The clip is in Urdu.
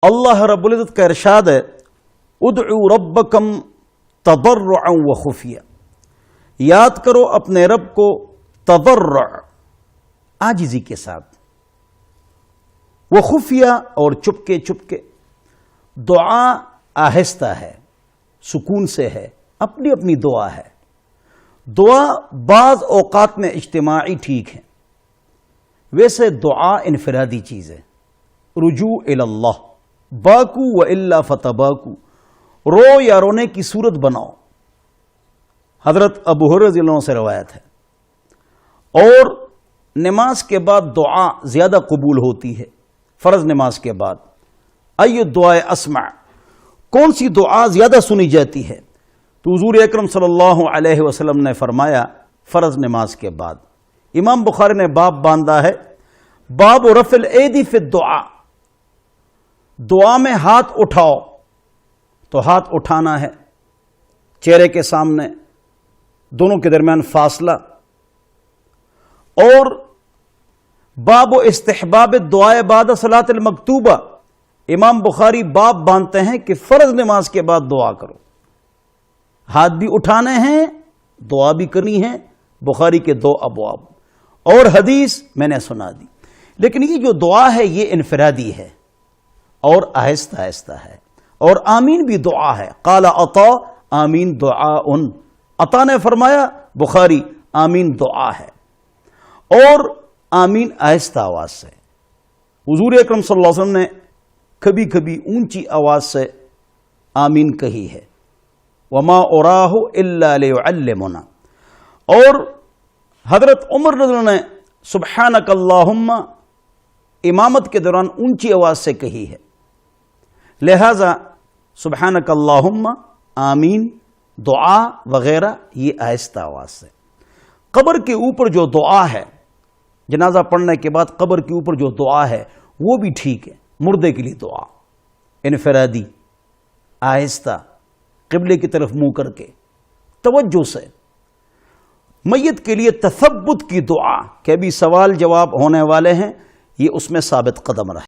اللہ رب العزت کا ارشاد ہے ادعوا ربکم تضرعا وخفیا، یاد کرو اپنے رب کو تضرع عاجزی کے ساتھ، وخفیا اور چپکے چپکے۔ دعا آہستہ ہے، سکون سے ہے، اپنی اپنی دعا ہے۔ دعا بعض اوقات میں اجتماعی ٹھیک ہے، ویسے دعا انفرادی چیز ہے۔ رجوع الی اللہ، باکو و الا فتباکو، رو یا رونے کی صورت بناؤ۔ حضرت ابو ہریرہ رضی اللہ عنہ سے روایت ہے۔ اور نماز کے بعد دعا زیادہ قبول ہوتی ہے، فرض نماز کے بعد۔ ای دعائے اسمع، کون سی دعا زیادہ سنی جاتی ہے؟ تو حضور اکرم صلی اللہ علیہ وسلم نے فرمایا فرض نماز کے بعد۔ امام بخاری نے باب باندھا ہے باب رفع الایدی فی الدعاء، دعا میں ہاتھ اٹھاؤ تو ہاتھ اٹھانا ہے، چہرے کے سامنے، دونوں کے درمیان فاصلہ۔ اور باب استحباب الدعاء بعد صلاۃ المکتوبہ، امام بخاری باب باندھتے ہیں کہ فرض نماز کے بعد دعا کرو، ہاتھ بھی اٹھانے ہیں، دعا بھی کرنی ہے۔ بخاری کے 2 ابواب، اور حدیث میں نے سنا دی۔ لیکن یہ جو دعا ہے یہ انفرادی ہے اور آہستہ آہستہ ہے، اور آمین بھی دعا ہے۔ قال عطا آمین دعاء، عطا نے فرمایا، بخاری آمین دعا ہے، اور آمین آہستہ آواز سے۔ حضور اکرم صلی اللہ علیہ وسلم نے کبھی کبھی اونچی آواز سے آمین کہی ہے، وما اراہ الا لیعلمنا۔ اور حضرت عمر رضی اللہ عنہ نے سبحانک اللہم امامت کے دوران اونچی آواز سے کہی ہے، لہذا سبحانک اللہم، آمین، دعا وغیرہ یہ آہستہ آواز سے۔ قبر کے اوپر جو دعا ہے، جنازہ پڑھنے کے بعد قبر کے اوپر جو دعا ہے وہ بھی ٹھیک ہے، مردے کے لیے دعا انفرادی، آہستہ، قبلے کی طرف منہ کر کے، توجہ سے۔ میت کے لیے تثبت کی دعا کہ ابھی سوال جواب ہونے والے ہیں، یہ اس میں ثابت قدم رہے۔